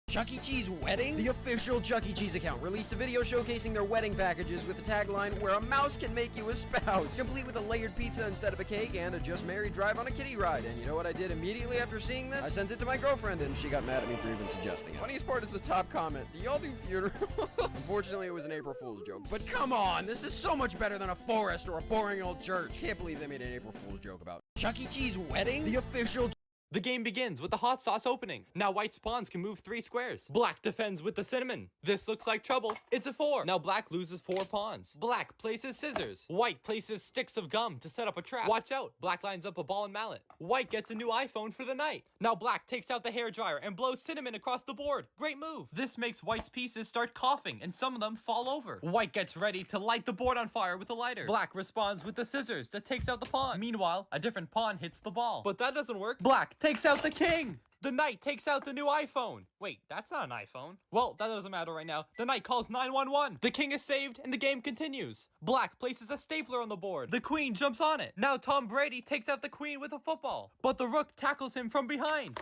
Chuck E. Cheese wedding? The official Chuck E. Cheese account released a video showcasing their wedding packages with the tagline, "Where a mouse can make you a spouse," complete with a layered pizza instead of a cake and a just married drive on a kiddie ride. And you know what I did immediately after seeing this? I sent it to my girlfriend and she got mad at me for even suggesting it. Funniest part is the top comment. Do y'all do funerals? Unfortunately, it was an April Fool's joke. But come on, this is so much better than a forest or a boring old church. Can't believe they made an April Fool's joke about Chuck E. Cheese wedding? The official... The game begins with the hot sauce opening. Now white spawns can move 3 squares. Black defends with the cinnamon. This looks like trouble. It's a 4. Now black loses 4 pawns. Black places scissors. White places sticks of gum to set up a trap. Watch out. Black lines up a ball and mallet. White gets a new iPhone for the night. Now black takes out the hairdryer and blows cinnamon across the board. Great move. This makes white's pieces start coughing and some of them fall over. White gets ready to light the board on fire with a lighter. Black responds with the scissors that takes out the pawn. Meanwhile, a different pawn hits the ball. But that doesn't work. Black takes out the king. The knight takes out the new iPhone. Wait, that's not an iPhone. Well, that doesn't matter right now. The knight calls 911. The king is saved and the game continues. Black places a stapler on the board. The queen jumps on it. Now Tom Brady takes out the queen with a football. But the rook tackles him from behind.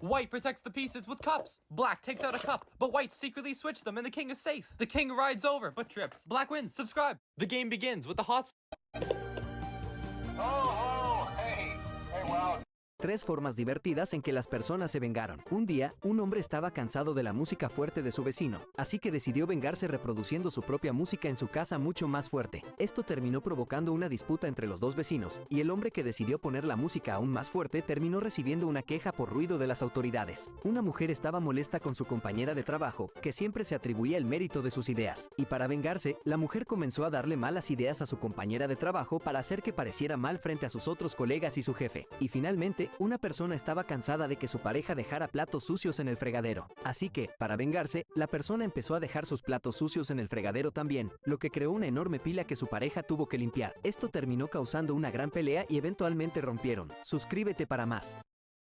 White protects the pieces with cups. Black takes out a cup, but white secretly switched them and the king is safe. The king rides over, but trips. Black wins. Subscribe. The game begins with the hot... Hey, wow. 3 formas divertidas en que las personas se vengaron. Un día, un hombre estaba cansado de la música fuerte de su vecino, así que decidió vengarse reproduciendo su propia música en su casa mucho más fuerte. Esto terminó provocando una disputa entre los dos vecinos, y el hombre que decidió poner la música aún más fuerte terminó recibiendo una queja por ruido de las autoridades. Una mujer estaba molesta con su compañera de trabajo, que siempre se atribuía el mérito de sus ideas, y para vengarse, la mujer comenzó a darle malas ideas a su compañera de trabajo para hacer que pareciera mal frente a sus otros colegas y su jefe. Y finalmente, una persona estaba cansada de que su pareja dejara platos sucios en el fregadero. Así que, para vengarse, la persona empezó a dejar sus platos sucios en el fregadero también, lo que creó una enorme pila que su pareja tuvo que limpiar. Esto terminó causando una gran pelea y eventualmente rompieron. Suscríbete para más.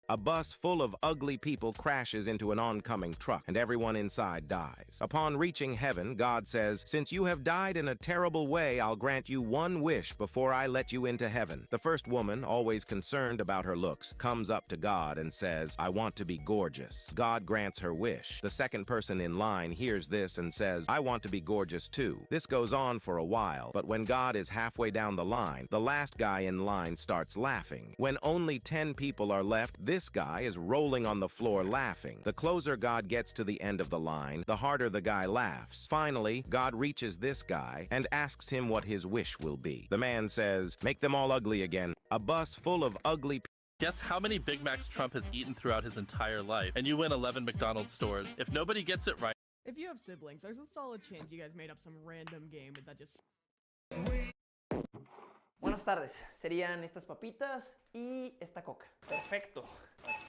A bus full of ugly people crashes into an oncoming truck, and everyone inside dies. Upon reaching heaven, God says, "Since you have died in a terrible way, I'll grant you one wish before I let you into heaven." The first woman, always concerned about her looks, comes up to God and says, "I want to be gorgeous." God grants her wish. The second person in line hears this and says, "I want to be gorgeous too." This goes on for a while, but when God is halfway down the line, the last guy in line starts laughing. When only 10 people are left, this guy is rolling on the floor laughing. The closer God gets to the end of the line, the harder the guy laughs. Finally, God reaches this guy and asks him what his wish will be. The man says, "Make them all ugly again." A bus full of ugly people. Guess how many Big Macs Trump has eaten throughout his entire life, and you win 11 McDonald's stores. If nobody gets it right... If you have siblings, there's a solid chance you guys made up some random game that just... Buenas tardes, serían estas papitas y esta coca. Perfecto.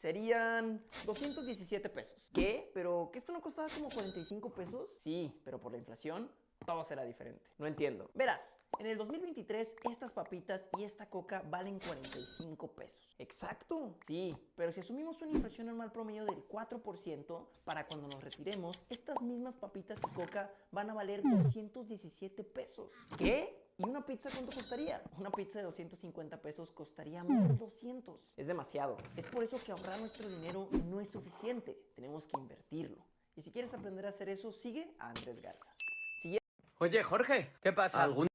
Serían 217 pesos. ¿Qué? ¿Pero que esto no costaba como 45 pesos? Sí, pero por la inflación todo será diferente. No entiendo. Verás, en el 2023 estas papitas y esta coca valen 45 pesos. Exacto. Sí, pero si asumimos una inflación anual promedio del 4%, para cuando nos retiremos, estas mismas papitas y coca van a valer 217 pesos. ¿Qué? ¿Y una pizza cuánto costaría? Una pizza de 250 pesos costaría más de 200. Es demasiado. Es por eso que ahorrar nuestro dinero no es suficiente. Tenemos que invertirlo. Y si quieres aprender a hacer eso, sigue a Andrés Garza. Oye, Jorge, ¿qué pasa? ¿Algún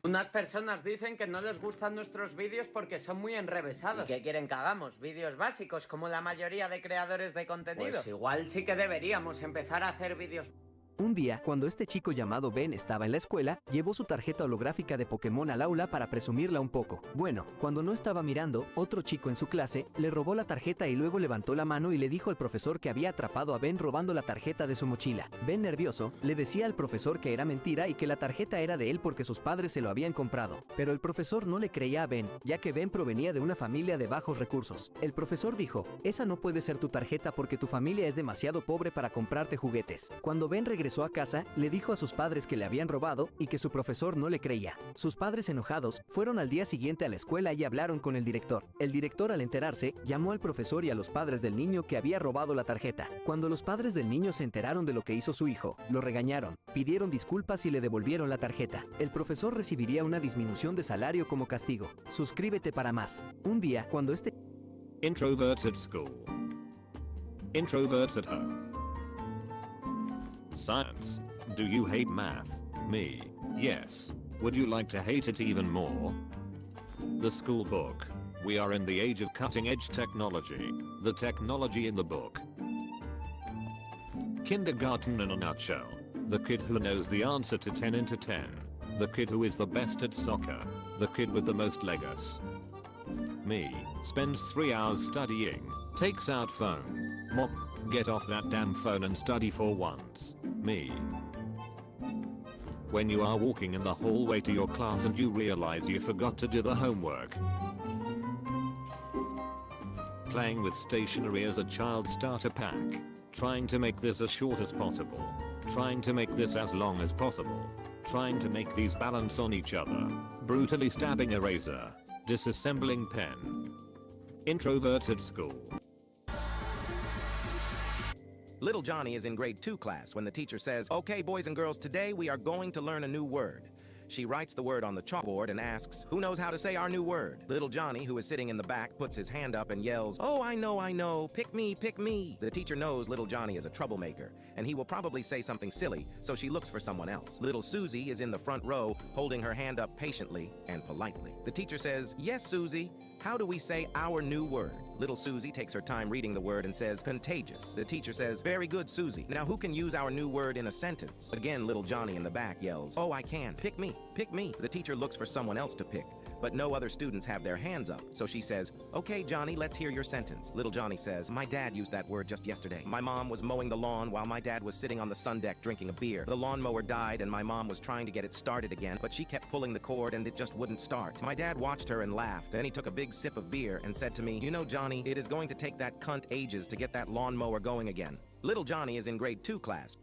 Unas personas dicen que no les gustan nuestros vídeos porque son muy enrevesados. ¿Y qué quieren que hagamos? ¿Vídeos básicos como la mayoría de creadores de contenido? Pues igual sí que deberíamos empezar a hacer vídeos. Un día, cuando este chico llamado Ben estaba en la escuela, llevó su tarjeta holográfica de Pokémon al aula para presumirla un poco. Bueno, cuando no estaba mirando, otro chico en su clase le robó la tarjeta y luego levantó la mano y le dijo al profesor que había atrapado a Ben robando la tarjeta de su mochila. Ben, nervioso, le decía al profesor que era mentira y que la tarjeta era de él porque sus padres se lo habían comprado. Pero el profesor no le creía a Ben, ya que Ben provenía de una familia de bajos recursos. El profesor dijo, esa no puede ser tu tarjeta porque tu familia es demasiado pobre para comprarte juguetes. Cuando Ben regresó a casa, le dijo a sus padres que le habían robado y que su profesor no le creía. Sus padres, enojados, fueron al día siguiente a la escuela y hablaron con el director. El director, al enterarse, llamó al profesor y a los padres del niño que había robado la tarjeta. Cuando los padres del niño se enteraron de lo que hizo su hijo, lo regañaron, pidieron disculpas y le devolvieron la tarjeta. El profesor recibiría una disminución de salario como castigo. Suscríbete para más. Un día, cuando este Introverts at school. Introverts at home. Science. Do you hate math? Me. Yes. Would you like to hate it even more? The school book. We are in the age of cutting-edge technology. The technology in the book. Kindergarten in a nutshell. The kid who knows the answer to 10 into 10. The kid who is the best at soccer. The kid with the most Legos. Me. Spends 3 hours studying. Takes out phone. Mom, get off that damn phone and study for once. Me. When you are walking in the hallway to your class and you realize you forgot to do the homework. Playing with stationery as a child starter pack. Trying to make this as short as possible. Trying to make this as long as possible. Trying to make these balance on each other. Brutally stabbing a razor. Disassembling pen. Introverts at school. Little Johnny is in grade 2 class when the teacher says, "Okay, boys and girls, today we are going to learn a new word." She writes the word on the chalkboard and asks, "Who knows how to say our new word?" Little Johnny, who is sitting in the back, puts his hand up and yells, "Oh, I know, pick me, pick me." The teacher knows little Johnny is a troublemaker, and he will probably say something silly, so she looks for someone else. Little Susie is in the front row, holding her hand up patiently and politely. The teacher says, "Yes, Susie, how do we say our new word?" Little Susie takes her time reading the word and says, "Contagious." The teacher says, "Very good, Susie. Now who can use our new word in a sentence?" Again, little Johnny in the back yells, "Oh, I can. Pick me, pick me." The teacher looks for someone else to pick, but no other students have their hands up. So she says, "Okay, Johnny, let's hear your sentence." Little Johnny says, "My dad used that word just yesterday. My mom was mowing the lawn while my dad was sitting on the sun deck drinking a beer. The lawnmower died and my mom was trying to get it started again, but she kept pulling the cord and it just wouldn't start. My dad watched her and laughed. Then he took a big sip of beer and said to me, 'You know, Johnny, it is going to take that cunt ages to get that lawnmower going again.'" Little Johnny is in grade 2 class.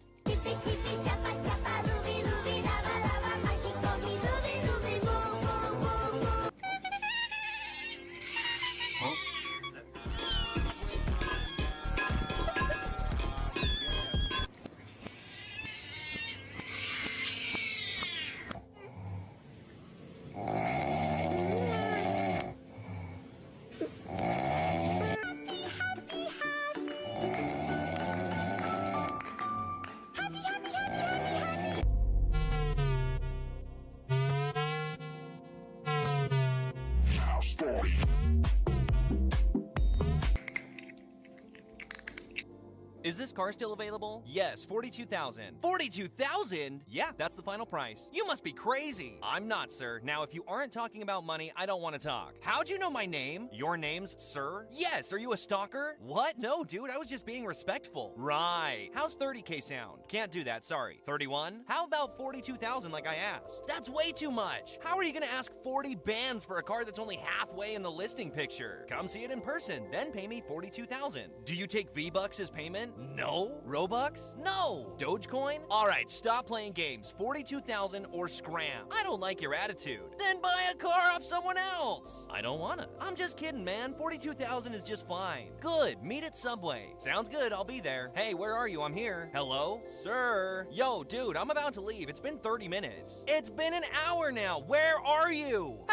Is this car still available? Yes, $42,000. $42,000? Yeah, that's the final price. You must be crazy. I'm not, sir. Now, if you aren't talking about money, I don't want to talk. How'd you know my name? Your name's Sir? Yes, are you a stalker? What? No, dude, I was just being respectful. Right. How's 30K sound? Can't do that, sorry. 31? How about 42,000 like I asked? That's way too much. How are you gonna ask 40 bands for a car that's only halfway in the listing picture? Come see it in person, then pay me 42,000. Do you take V-Bucks as payment? No. Robux? No. Dogecoin? Alright, stop playing games. 42,000 or scram. I don't like your attitude. Then buy a car off someone else. I don't wanna. I'm just kidding, man. 42,000 is just fine. Good. Meet at Subway. Sounds good. I'll be there. Hey, where are you? I'm here. Hello? Sir? Yo, dude, I'm about to leave. It's been 30 minutes. It's been an hour now. Where are you?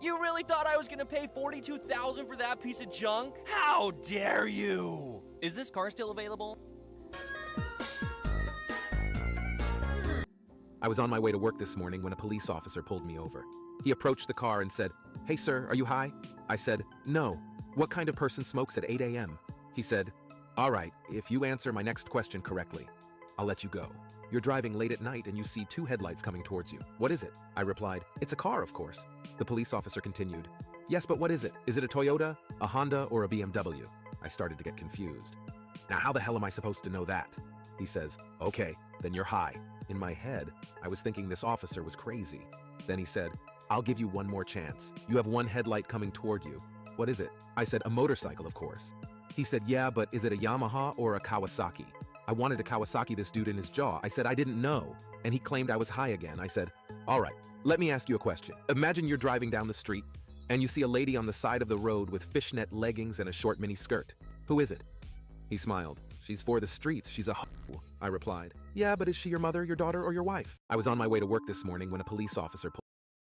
You really thought I was gonna pay 42,000 for that piece of junk? How dare you? Is this car still available? I was on my way to work this morning when a police officer pulled me over. He approached the car and said, "Hey sir, are you high?" I said, "No. What kind of person smokes at 8 a.m.?" He said, "All right, if you answer my next question correctly, I'll let you go. You're driving late at night and you see two headlights coming towards you. What is it?" I replied, "It's a car, of course." The police officer continued, "Yes, but what is it? Is it a Toyota, a Honda, or a BMW?" I started to get confused. "Now how the hell am I supposed to know that?" He says, "Okay, then you're high." In my head, I was thinking this officer was crazy. Then he said, "I'll give you one more chance. You have one headlight coming toward you. What is it?" I said, "A motorcycle, of course." He said, "Yeah, but is it a Yamaha or a Kawasaki?" I wanted to Kawasaki this dude in his jaw. I said I didn't know, and he claimed I was high again. I said, "All right, let me ask you a question. Imagine you're driving down the street, and you see a lady on the side of the road with fishnet leggings and a short mini skirt. Who is it?" He smiled. "She's for the streets. She's a hoe," I replied. "Yeah, but is she your mother, your daughter, or your wife?" I was on my way to work this morning when a police officer pulled...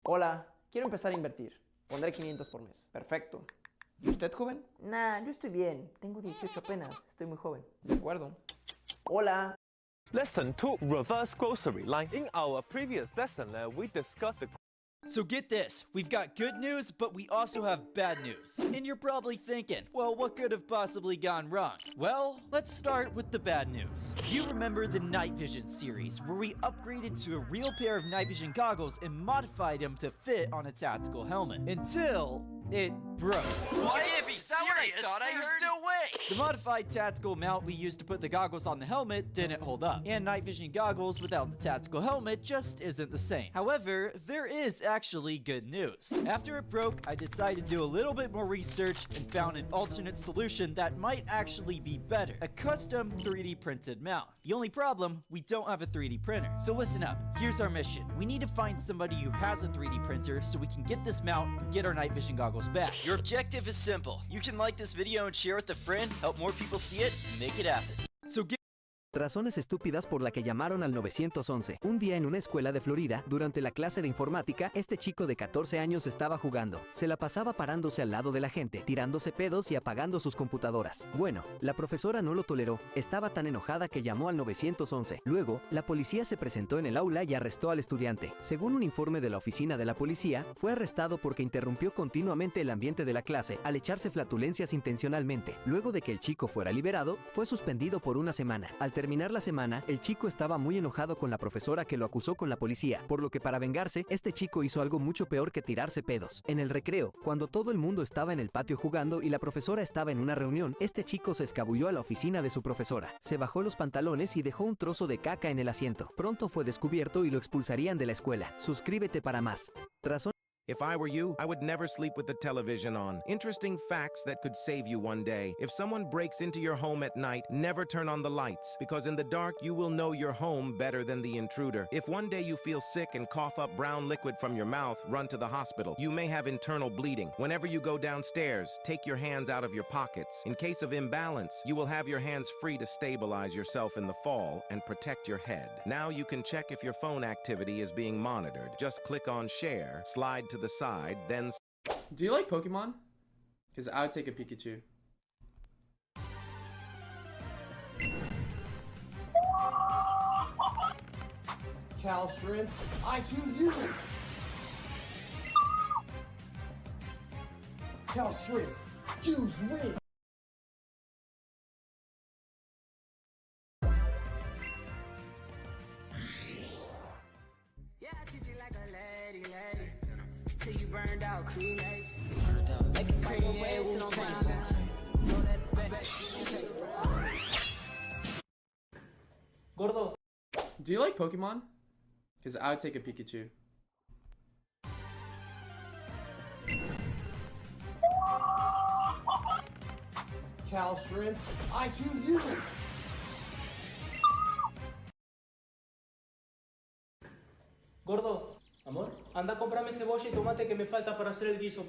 Hola, quiero empezar a invertir. Pondré 500 por mes. Perfecto. ¿Y usted, joven? Nah, yo estoy bien. Tengo 18 apenas. Estoy muy joven. De acuerdo. Hola. Lesson 2, reverse grocery line. In our previous lesson, we discussed the... So get this, we've got good news, but we also have bad news. And you're probably thinking, well, what could have possibly gone wrong? Well, let's start with the bad news. You remember the Night Vision series, where we upgraded to a real pair of night vision goggles and modified them to fit on a tactical helmet. Until it broke. What? You can't be serious! There's no way! The modified tactical mount we used to put the goggles on the helmet didn't hold up. And night vision goggles without the tactical helmet just isn't the same. However, there is actually good news. After it broke, I decided to do a little bit more research and found an alternate solution that might actually be better. A custom 3D printed mount. The only problem, we don't have a 3D printer. So listen up, here's our mission. We need to find somebody who has a 3D printer so we can get this mount and get our night vision goggles back. Your objective is simple. You can like this video and share with a friend, help more people see it, and make it happen. So get Razones estúpidas por la que llamaron al 911. Un día en una escuela de Florida, durante la clase de informática, este chico de 14 años estaba jugando. Se la pasaba parándose al lado de la gente, tirándose pedos y apagando sus computadoras. Bueno, la profesora no lo toleró. Estaba tan enojada que llamó al 911. Luego, la policía se presentó en el aula y arrestó al estudiante. Según un informe de la oficina de la policía, fue arrestado porque interrumpió continuamente el ambiente de la clase al echarse flatulencias intencionalmente. Luego de que el chico fuera liberado, fue suspendido por una semana. Al terminar la semana, el chico estaba muy enojado con la profesora que lo acusó con la policía, por lo que para vengarse, este chico hizo algo mucho peor que tirarse pedos. En el recreo, cuando todo el mundo estaba en el patio jugando y la profesora estaba en una reunión, este chico se escabulló a la oficina de su profesora. Se bajó los pantalones y dejó un trozo de caca en el asiento. Pronto fue descubierto y lo expulsarían de la escuela. Suscríbete para más. Razón. If I were you, I would never sleep with the television on. Interesting facts that could save you one day. If someone breaks into your home at night, never turn on the lights, because in the dark you will know your home better than the intruder. If one day you feel sick and cough up brown liquid from your mouth, run to the hospital. You may have internal bleeding. Whenever you go downstairs, take your hands out of your pockets. In case of imbalance, you will have your hands free to stabilize yourself in the fall and protect your head. Now you can check if your phone activity is being monitored. Just click on share, slide to the side, then... Do you like Pokemon? Because I would take a Pikachu. Cal Shrimp, I choose you! Cal Shrimp, choose me! Gordo. Do you like Pokemon? Because I would take a Pikachu. Cal Shrimp, I choose you! Gordo, amor, anda a comprarme cebolla y tomate que me falta para hacer el guiso.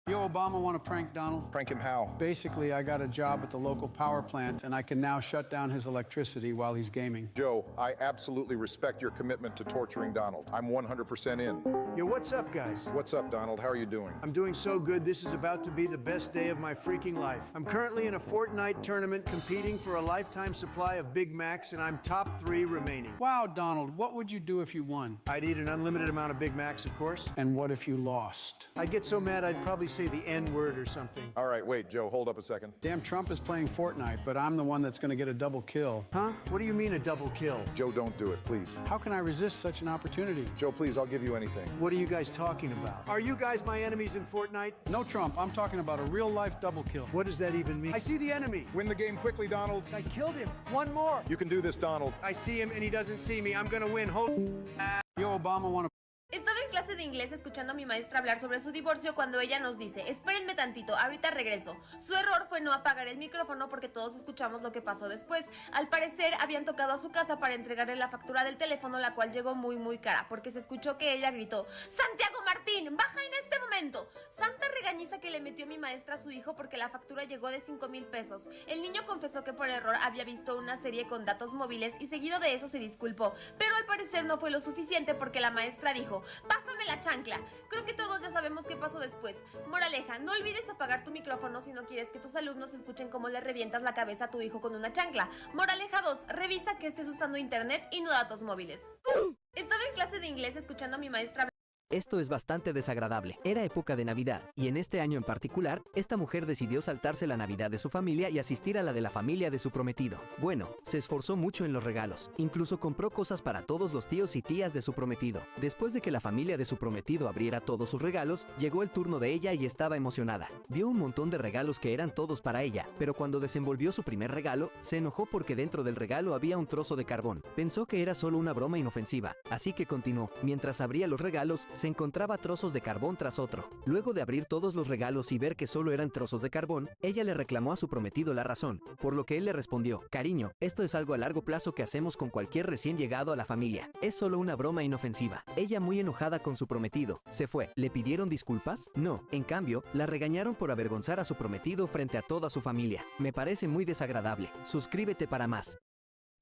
Yo, Obama, want to prank Donald? Prank him how? Basically, I got a job at the local power plant, and I can now shut down his electricity while he's gaming. Joe, I absolutely respect your commitment to torturing Donald. I'm 100% in. Yo, what's up, guys? What's up, Donald? How are you doing? I'm doing so good, this is about to be the best day of my freaking life. I'm currently in a Fortnite tournament competing for a lifetime supply of Big Macs, and I'm top 3 remaining. Wow, Donald, what would you do if you won? I'd eat an unlimited amount of Big Macs, of course. And what if you lost? I'd get so mad I'd probably say the N-word or something. All right, wait, Joe, hold up a second. Damn, Trump is playing Fortnite, but I'm the one that's going to get a double kill. Huh? What do you mean a double kill? Joe, don't do it, please. How can I resist such an opportunity? Joe, please, I'll give you anything. What are you guys talking about? Are you guys my enemies in Fortnite? No, Trump, I'm talking about a real-life double kill. What does that even mean? I see the enemy. Win the game quickly, Donald. I killed him. One more. You can do this, Donald. I see him and he doesn't see me. I'm gonna win. Yo, Obama, want to... Estaba en clase de inglés escuchando a mi maestra hablar sobre su divorcio cuando ella nos dice: espérenme tantito, ahorita regreso. Su error fue no apagar el micrófono porque todos escuchamos lo que pasó después. Al parecer habían tocado a su casa para entregarle la factura del teléfono, la cual llegó muy cara, porque se escuchó que ella gritó: ¡Santiago Martín, baja en este momento! Santa regañiza que le metió mi maestra a su hijo porque la factura llegó de 5,000 pesos. El niño confesó que por error había visto una serie con datos móviles y seguido de eso se disculpó, pero al parecer no fue lo suficiente porque la maestra dijo: ¡pásame la chancla! Creo que todos ya sabemos qué pasó después. Moraleja, no olvides apagar tu micrófono si no quieres que tus alumnos escuchen cómo le revientas la cabeza a tu hijo con una chancla. Moraleja 2, revisa que estés usando internet y no datos móviles. Estaba en clase de inglés escuchando a mi maestra... Esto es bastante desagradable. Era época de Navidad, y en este año en particular, esta mujer decidió saltarse la Navidad de su familia y asistir a la de la familia de su prometido. Bueno, se esforzó mucho en los regalos. Incluso compró cosas para todos los tíos y tías de su prometido. Después de que la familia de su prometido abriera todos sus regalos, llegó el turno de ella y estaba emocionada. Vio un montón de regalos que eran todos para ella, pero cuando desenvolvió su primer regalo, se enojó porque dentro del regalo había un trozo de carbón. Pensó que era solo una broma inofensiva, así que continuó. Mientras abría los regalos, se encontraba trozos de carbón tras otro. Luego de abrir todos los regalos y ver que solo eran trozos de carbón, ella le reclamó a su prometido la razón, por lo que él le respondió: cariño, esto es algo a largo plazo que hacemos con cualquier recién llegado a la familia. Es solo una broma inofensiva. Ella, muy enojada con su prometido, se fue. ¿Le pidieron disculpas? No. En cambio, la regañaron por avergonzar a su prometido frente a toda su familia. Me parece muy desagradable. Suscríbete para más.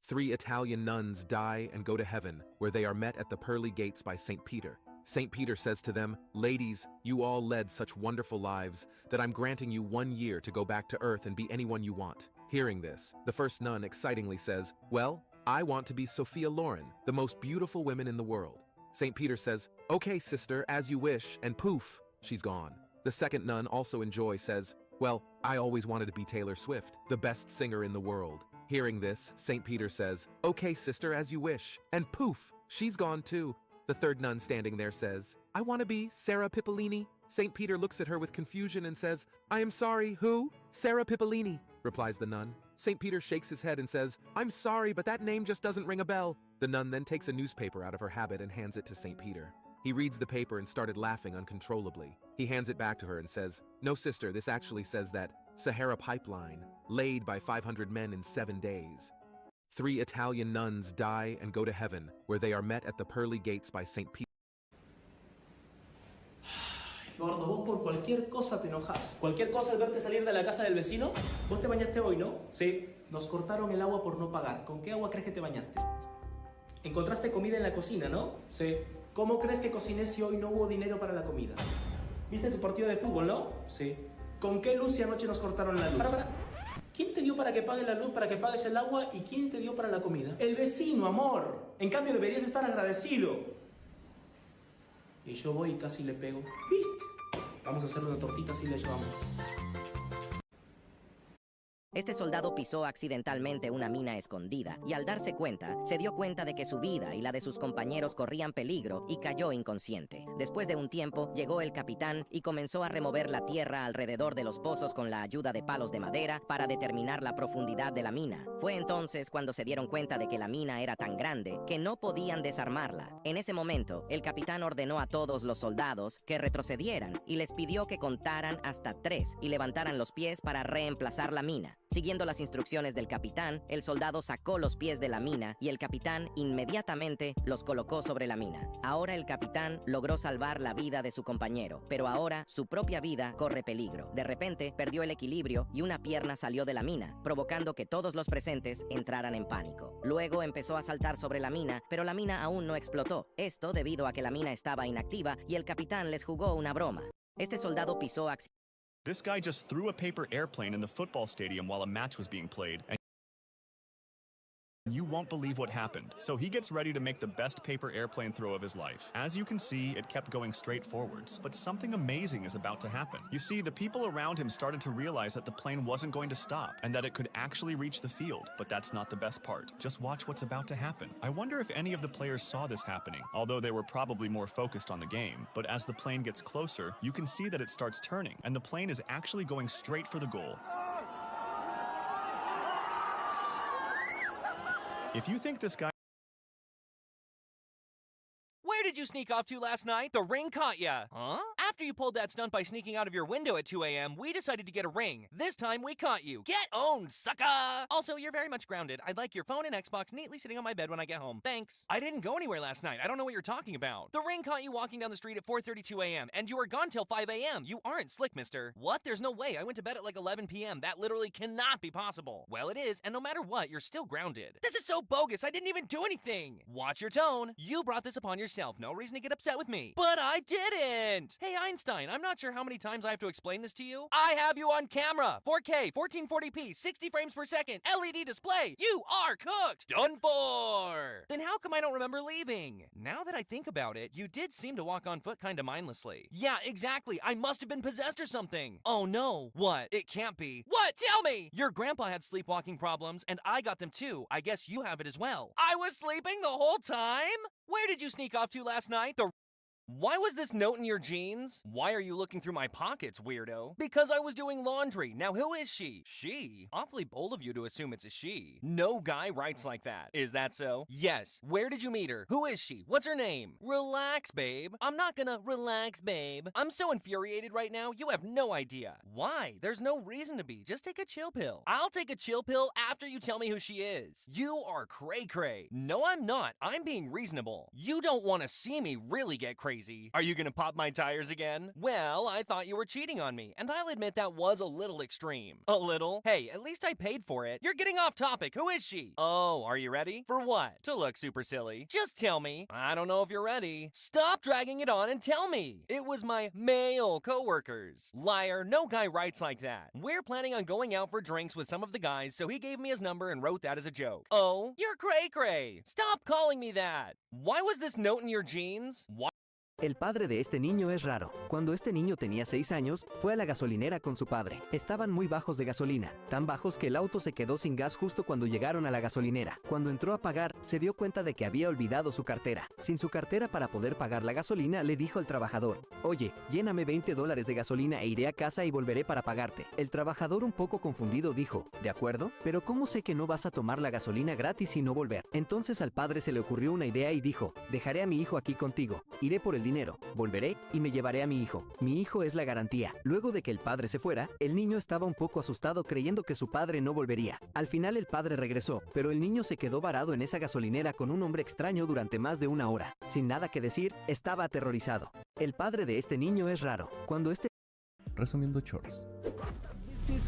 3 Italian nuns die and go to heaven, where they are met at the pearly gates by St. Peter. St. Peter says to them, "Ladies, you all led such wonderful lives that I'm granting you 1 year to go back to Earth and be anyone you want." Hearing this, the first nun excitingly says, "Well, I want to be Sophia Loren, the most beautiful woman in the world." St. Peter says, "Okay, sister, as you wish," and poof, she's gone. The second nun, also in joy, says, "Well, I always wanted to be Taylor Swift, the best singer in the world." Hearing this, St. Peter says, "Okay, sister, as you wish," and poof, she's gone too. The third nun standing there says, "I want to be Sarah Pippolini." St. Peter looks at her with confusion and says, "I am sorry, who?" "Sarah Pippolini," replies the nun. St. Peter shakes his head and says, "I'm sorry, but that name just doesn't ring a bell." The nun then takes a newspaper out of her habit and hands it to St. Peter. He reads the paper and started laughing uncontrollably. He hands it back to her and says, "No, sister, this actually says that Sahara Pipeline, laid by 500 men in 7 days. 3 Italian nuns die and go to heaven, where they are met at the pearly gates by St. Peter." Gordo, vos por cualquier cosa te enojas. Cualquier cosa al verte salir de la casa del vecino. Vos te bañaste hoy, ¿no? Sí. Nos cortaron el agua por no pagar. ¿Con qué agua crees que te bañaste? Encontraste comida en la cocina, ¿no? Sí. ¿Cómo crees que cociné si hoy no hubo dinero para la comida? ¿Viste tu partido de fútbol, no? Sí. ¿Con qué luz si anoche nos cortaron la luz? Para. ¿Quién te dio para que pagues la luz, para que pagues el agua y quién te dio para la comida? El vecino, amor. En cambio deberías estar agradecido. Y yo voy y casi le pego. ¿Viste? Vamos a hacerle una tortita así le llevamos. Este soldado pisó accidentalmente una mina escondida y al darse cuenta, se dio cuenta de que su vida y la de sus compañeros corrían peligro y cayó inconsciente. Después de un tiempo, llegó el capitán y comenzó a remover la tierra alrededor de los pozos con la ayuda de palos de madera para determinar la profundidad de la mina. Fue entonces cuando se dieron cuenta de que la mina era tan grande que no podían desarmarla. En ese momento, el capitán ordenó a todos los soldados que retrocedieran y les pidió que contaran hasta 3 y levantaran los pies para reemplazar la mina. Siguiendo las instrucciones del capitán, el soldado sacó los pies de la mina y el capitán inmediatamente los colocó sobre la mina. Ahora el capitán logró salvar la vida de su compañero, pero ahora su propia vida corre peligro. De repente perdió el equilibrio y una pierna salió de la mina, provocando que todos los presentes entraran en pánico. Luego empezó a saltar sobre la mina, pero la mina aún no explotó. Esto debido a que la mina estaba inactiva y el capitán les jugó una broma. Este soldado pisó This guy just threw a paper airplane in the football stadium while a match was being played, and you won't believe what happened. So he gets ready to make the best paper airplane throw of his life. As you can see, it kept going straight forwards, but something amazing is about to happen. You see, the people around him started to realize that the plane wasn't going to stop and that it could actually reach the field, but that's not the best part. Just watch what's about to happen. I wonder if any of the players saw this happening, although they were probably more focused on the game. But as the plane gets closer, you can see that it starts turning, and the plane is actually going straight for the goal. If you think this guy... Where did you sneak off to last night? The ring caught ya. Huh? After you pulled that stunt by sneaking out of your window at 2 a.m., we decided to get a ring. This time we caught you. Get owned, sucker! Also, you're very much grounded. I'd like your phone and Xbox neatly sitting on my bed when I get home. Thanks. I didn't go anywhere last night. I don't know what you're talking about. The ring caught you walking down the street at 4:32 a.m., and you were gone till 5 a.m. You aren't slick, mister. What? There's no way. I went to bed at like 11 p.m. That literally cannot be possible. Well, it is, and no matter what, you're still grounded. This is so bogus. I didn't even do anything. Watch your tone. You brought this upon yourself. No reason to get upset with me. But I didn't. Hey, Einstein, I'm not sure how many times I have to explain this to you. I have you on camera. 4K, 1440p, 60 frames per second, LED display. You are cooked. Done for. Then how come I don't remember leaving? Now that I think about it, you did seem to walk on foot kind of mindlessly. Yeah, exactly. I must have been possessed or something. Oh no. What? It can't be. What? Tell me. Your grandpa had sleepwalking problems, and I got them too. I guess you have it as well. I was sleeping the whole time? Where did you sneak off to last night? Why was this note in your jeans? Why are you looking through my pockets, weirdo? Because I was doing laundry. Now who is she? She? Awfully bold of you to assume it's a she. No guy writes like that. Is that so? Yes. Where did you meet her? Who is she? What's her name? Relax, babe. I'm not gonna relax, babe. I'm so infuriated right now, you have no idea. Why? There's no reason to be. Just take a chill pill. I'll take a chill pill after you tell me who she is. You are cray-cray. No, I'm not. I'm being reasonable. You don't want to see me really get crazy. Are you gonna pop my tires again? Well, I thought you were cheating on me, and I'll admit that was a little extreme. A little? Hey, at least I paid for it. You're getting off topic. Who is she? Oh, are you ready? For what? To look super silly. Just tell me. I don't know if you're ready. Stop dragging it on and tell me. It was my male coworkers. Liar, no guy writes like that. We're planning on going out for drinks with some of the guys, so he gave me his number and wrote that as a joke. Oh, you're cray-cray. Stop calling me that. Why was this note in your jeans? Why? El padre de este niño es raro. Cuando este niño tenía 6 años, fue a la gasolinera con su padre. Estaban muy bajos de gasolina, tan bajos que el auto se quedó sin gas justo cuando llegaron a la gasolinera. Cuando entró a pagar, se dio cuenta de que había olvidado su cartera. Sin su cartera para poder pagar la gasolina, le dijo al trabajador: «Oye, lléname $20 de gasolina e iré a casa y volveré para pagarte». El trabajador, un poco confundido, dijo: «¿De acuerdo? Pero ¿cómo sé que no vas a tomar la gasolina gratis y no volver?». Entonces al padre se le ocurrió una idea y dijo: «Dejaré a mi hijo aquí contigo. Iré por el dinero, volveré y me llevaré a mi hijo. Mi hijo es la garantía». Luego de que el padre se fuera, el niño estaba un poco asustado creyendo que su padre no volvería. Al final el padre regresó, pero el niño se quedó varado en esa gasolinera con un hombre extraño durante más de 1 hora. Sin nada que decir, estaba aterrorizado. El padre de este niño es raro. Resumiendo shorts.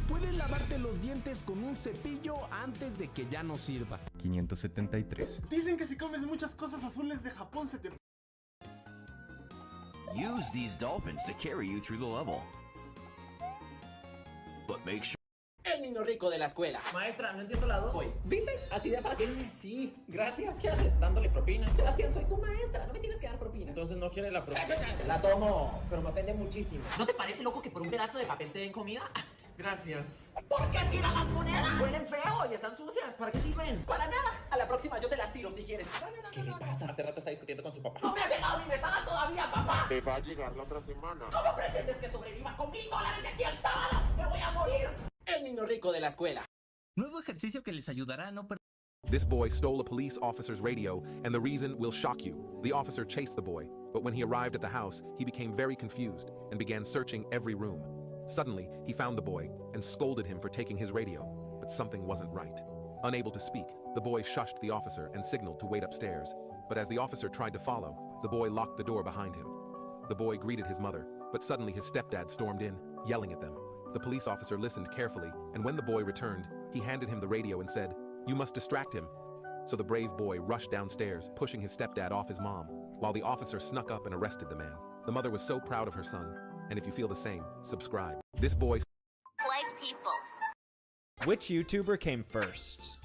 Puedes lavarte los dientes con un cepillo antes de que ya no sirva. 573. Dicen que si comes muchas cosas azules de Japón se te... Use these dolphins to carry you through the level. But make sure... El niño rico de la escuela. Maestra, no entiendo la 2. Voy. ¿Viste? Así de fácil. Sí, gracias. ¿Qué haces? Dándole propina. Sebastián, soy tu maestra. No me tienes que dar propina. Entonces no quiere la propina. La tomo, pero me ofende muchísimo. ¿No te parece loco que por un pedazo de papel te den comida? Gracias. ¿Por qué tiran las monedas? Huelen feo y están sucias. ¿Para qué sirven? Para nada. A la próxima yo te las tiro si quieres. ¿Qué le pasa? Hace rato está discutiendo con su papá. ¡No me ha llegado mi mesada todavía, papá! Te va a llegar la otra semana. ¿Cómo pretendes que sobreviva con $1000 de aquí al sábado? ¡Me voy a morir! El niño rico de la escuela. Nuevo ejercicio que les ayudará a no perder. This boy stole a police officer's radio, and the reason will shock you. The officer chased the boy, but when he arrived at the house, he became very confused and began searching every room. Suddenly, he found the boy and scolded him for taking his radio. but something wasn't right. Unable to speak, the boy shushed the officer and signaled to wait upstairs. But as the officer tried to follow, the boy locked the door behind him. The boy greeted his mother, but suddenly his stepdad stormed in, yelling at them. The police officer listened carefully, and when the boy returned, he handed him the radio and said, "You must distract him." So the brave boy rushed downstairs, pushing his stepdad off his mom, while the officer snuck up and arrested the man. The mother was so proud of her son, and if you feel the same, subscribe. This boy... Like people. Which YouTuber came first?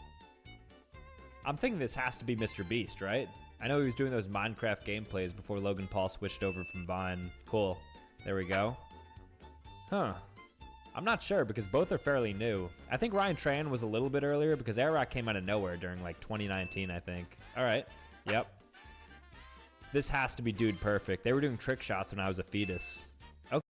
I'm thinking this has to be Mr. Beast, right? I know he was doing those Minecraft gameplays before Logan Paul switched over from Vine. Cool. There we go. Huh. I'm not sure because both are fairly new. I think Ryan Tran was a little bit earlier because Airrock came out of nowhere during like 2019, I think. All right. Yep. This has to be Dude Perfect. They were doing trick shots when I was a fetus. Okay.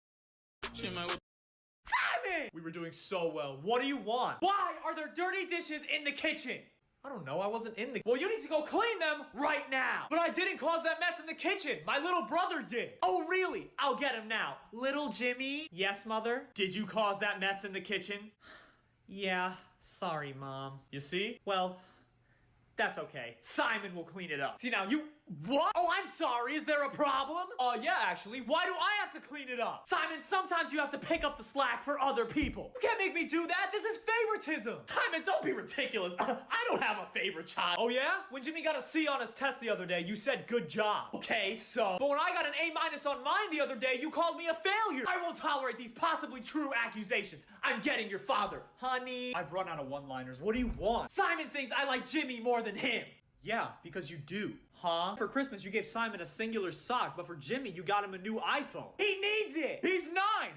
We were doing so well. What do you want? Why are there dirty dishes in the kitchen? I don't know, I wasn't in the... Well, you need to go clean them right now. But I didn't cause that mess in the kitchen. My little brother did. Oh, really? I'll get him now. Little Jimmy? Yes, Mother? Did you cause that mess in the kitchen? Yeah, sorry, Mom. You see? Well, that's okay. Simon will clean it up. See, now you... What? Oh, I'm sorry. Is there a problem? Yeah, actually. Why do I have to clean it up? Simon, sometimes you have to pick up the slack for other people. You can't make me do that. This is favoritism. Simon, don't be ridiculous. I don't have a favorite child. Oh, yeah? When Jimmy got a C on his test the other day, you said good job. Okay, so... But when I got an A- on mine the other day, you called me a failure. I won't tolerate these possibly true accusations. I'm getting your father. Honey, I've run out of one-liners. What do you want? Simon thinks I like Jimmy more than him. Yeah, because you do. Huh? For Christmas, you gave Simon a singular sock, but for Jimmy, you got him a new iPhone. He needs it! He's 9!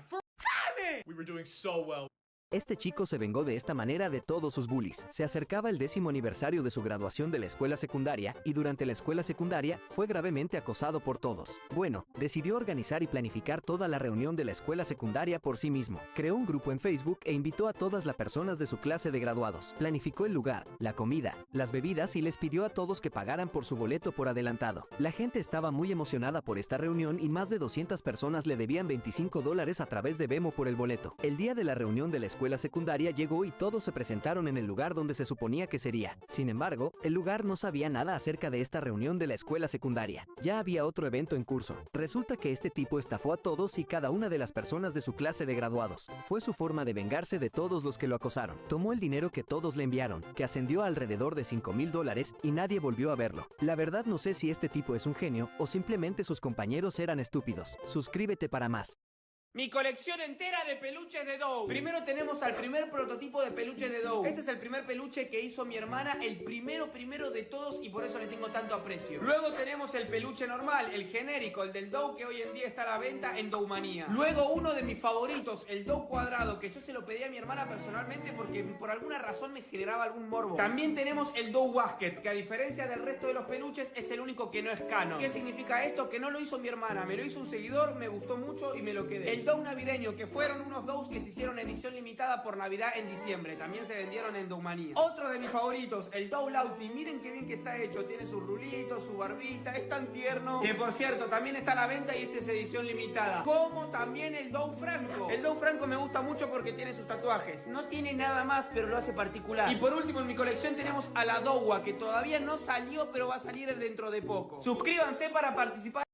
For Simon! We were doing so well. Este chico se vengó de esta manera de todos sus bullies. Se acercaba el 10º aniversario de su graduación de la escuela secundaria y durante la escuela secundaria fue gravemente acosado por todos. Bueno, decidió organizar y planificar toda la reunión de la escuela secundaria por sí mismo. Creó un grupo en Facebook e invitó a todas las personas de su clase de graduados. Planificó el lugar, la comida, las bebidas y les pidió a todos que pagaran por su boleto por adelantado. La gente estaba muy emocionada por esta reunión y más de 200 personas le debían $25 a través de Venmo por el boleto. El día de la reunión de la escuela secundaria llegó y todos se presentaron en el lugar donde se suponía que sería. Sin embargo, el lugar no sabía nada acerca de esta reunión de la escuela secundaria. Ya había otro evento en curso. Resulta que este tipo estafó a todos y cada una de las personas de su clase de graduados. Fue su forma de vengarse de todos los que lo acosaron. Tomó el dinero que todos le enviaron, que ascendió a alrededor de $5,000 y nadie volvió a verlo. La verdad no sé si este tipo es un genio o simplemente sus compañeros eran estúpidos. Suscríbete para más. Mi colección entera de peluches de Doug. Primero tenemos al primer prototipo de peluches de Doug. Este es el primer peluche que hizo mi hermana, el primero de todos y por eso le tengo tanto aprecio. Luego tenemos el peluche normal, el genérico, el del Doug que hoy en día está a la venta en Dougmanía. Luego uno de mis favoritos, el Doug cuadrado, que yo se lo pedí a mi hermana personalmente porque por alguna razón me generaba algún morbo. También tenemos el Doug Basket, que a diferencia del resto de los peluches es el único que no es canon. ¿Qué significa esto? Que no lo hizo mi hermana, me lo hizo un seguidor, me gustó mucho y me lo quedé. El Doug navideño, que fueron unos Dougs que se hicieron edición limitada por Navidad en diciembre. También se vendieron en Dougmanía. Otro de mis favoritos, el Doug Lauti. Miren qué bien que está hecho. Tiene sus rulitos, su barbita. Es tan tierno. Que por cierto, también está a la venta y esta es edición limitada. Como también el Doug Franco. El Doug Franco me gusta mucho porque tiene sus tatuajes. No tiene nada más, pero lo hace particular. Y por último, en mi colección tenemos a la Dougua, que todavía no salió, pero va a salir dentro de poco. Suscríbanse para participar.